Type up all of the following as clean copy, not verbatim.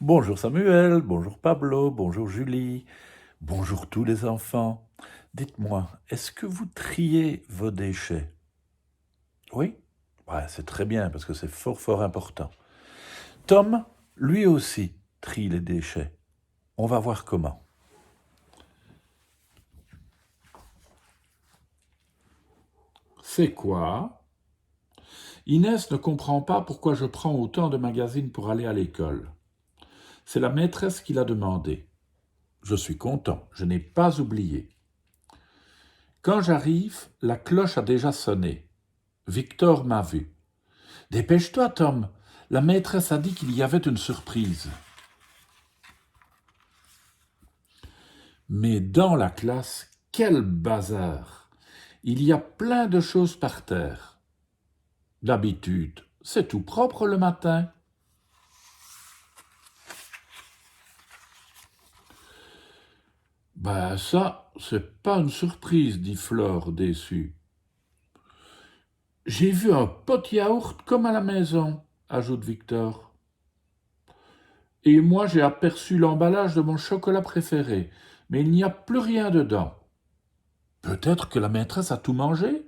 Bonjour Samuel, bonjour Pablo, bonjour Julie, bonjour tous les enfants. Dites-moi, est-ce que vous triez vos déchets? Oui? Ouais, c'est très bien parce que c'est fort fort important. Tom, lui aussi, trie les déchets. On va voir comment. C'est quoi? Inès ne comprend pas pourquoi je prends autant de magazines pour aller à l'école. C'est la maîtresse qui l'a demandé. Je suis content, je n'ai pas oublié. Quand j'arrive, la cloche a déjà sonné. Victor m'a vu. Dépêche-toi, Tom. La maîtresse a dit qu'il y avait une surprise. Mais dans la classe, quel bazar! Il y a plein de choses par terre. D'habitude, c'est tout propre le matin. Ben ça, c'est pas une surprise, dit Flore, déçue. J'ai vu un pot yaourt comme à la maison, ajoute Victor. Et moi j'ai aperçu l'emballage de mon chocolat préféré, mais il n'y a plus rien dedans. Peut-être que la maîtresse a tout mangé?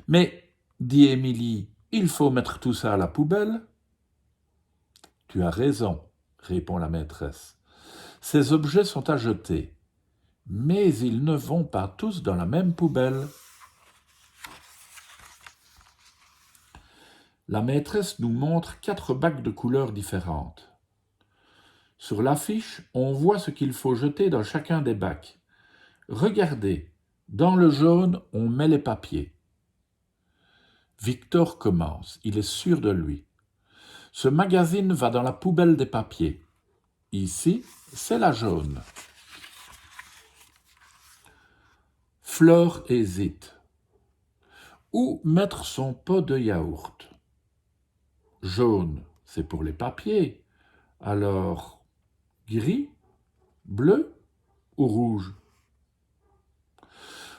Mais, dit Émilie, il faut mettre tout ça à la poubelle. Tu as raison, répond la maîtresse. Ces objets sont à jeter, mais ils ne vont pas tous dans la même poubelle. La maîtresse nous montre 4 bacs de couleurs différentes. Sur l'affiche, on voit ce qu'il faut jeter dans chacun des bacs. Regardez, dans le jaune, on met les papiers. Victor commence, il est sûr de lui. Ce magazine va dans la poubelle des papiers. Ici, c'est la jaune. Flore hésite. Où mettre son pot de yaourt? Jaune, c'est pour les papiers. Alors, gris, bleu ou rouge?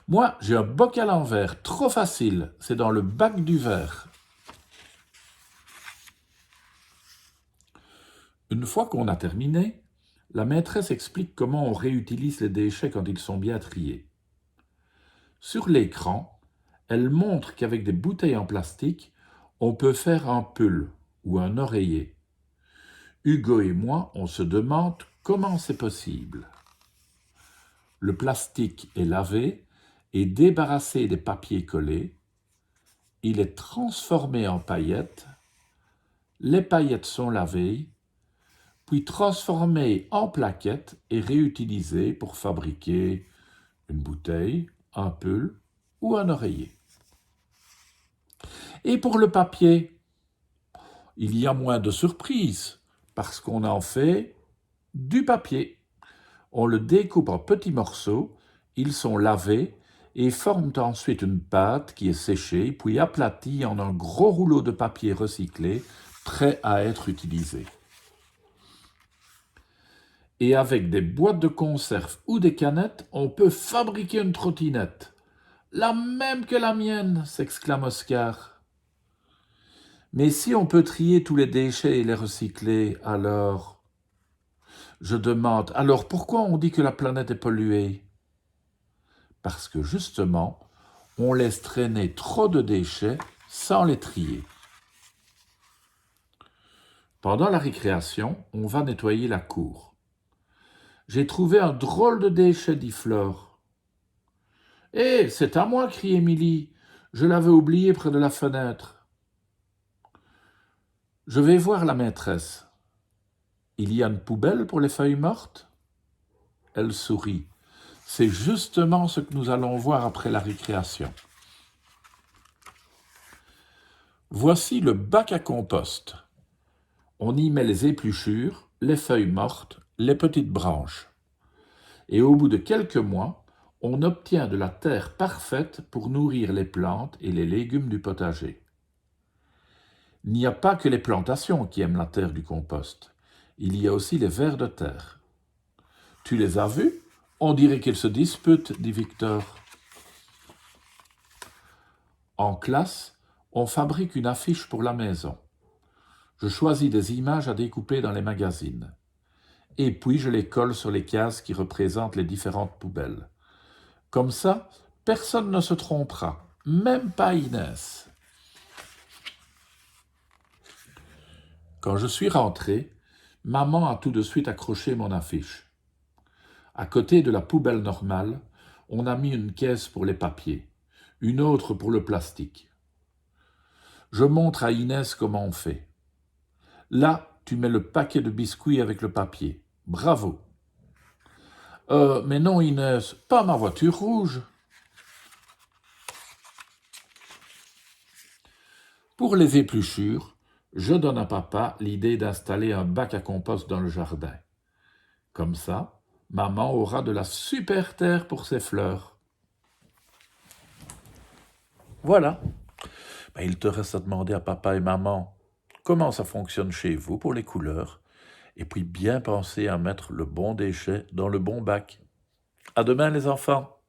Moi, j'ai un bocal en verre, trop facile, c'est dans le bac du verre. Une fois qu'on a terminé, la maîtresse explique comment on réutilise les déchets quand ils sont bien triés. Sur l'écran, elle montre qu'avec des bouteilles en plastique, on peut faire un pull ou un oreiller. Hugo et moi, on se demande comment c'est possible. Le plastique est lavé et débarrassé des papiers collés. Il est transformé en paillettes. Les paillettes sont lavées, puis transformées en plaquettes et réutilisées pour fabriquer une bouteille, un pull ou un oreiller. Et pour le papier, il y a moins de surprises parce qu'on en fait du papier. On le découpe en petits morceaux, ils sont lavés et forment ensuite une pâte qui est séchée puis aplatie en un gros rouleau de papier recyclé prêt à être utilisé. Et avec des boîtes de conserve ou des canettes, on peut fabriquer une trottinette. La même que la mienne, s'exclame Oscar. Mais si on peut trier tous les déchets et les recycler, alors... Je demande, alors pourquoi on dit que la planète est polluée? Parce que justement, on laisse traîner trop de déchets sans les trier. Pendant la récréation, on va nettoyer la cour. J'ai trouvé un drôle de déchet, dit Flore. Hé, c'est à moi, crie Émilie. Je l'avais oublié près de la fenêtre. Je vais voir la maîtresse. Il y a une poubelle pour les feuilles mortes? Elle sourit. C'est justement ce que nous allons voir après la récréation. Voici le bac à compost. On y met les épluchures, les feuilles mortes, les petites branches. Et au bout de quelques mois, on obtient de la terre parfaite pour nourrir les plantes et les légumes du potager. Il n'y a pas que les plantations qui aiment la terre du compost. Il y a aussi les vers de terre. Tu les as vus? On dirait qu'ils se disputent, dit Victor. En classe, on fabrique une affiche pour la maison. Je choisis des images à découper dans les magazines. Et puis je les colle sur les cases qui représentent les différentes poubelles. Comme ça, personne ne se trompera, même pas Inès. Quand je suis rentré, maman a tout de suite accroché mon affiche. À côté de la poubelle normale, on a mis une caisse pour les papiers, une autre pour le plastique. Je montre à Inès comment on fait. Là, tu mets le paquet de biscuits avec le papier. Bravo. Mais non, Inès, pas ma voiture rouge. Pour les épluchures, je donne à papa l'idée d'installer un bac à compost dans le jardin. Comme ça, maman aura de la super terre pour ses fleurs. Voilà. Ben, il te reste à demander à papa et maman comment ça fonctionne chez vous pour les couleurs, et puis bien penser à mettre le bon déchet dans le bon bac. À demain les enfants.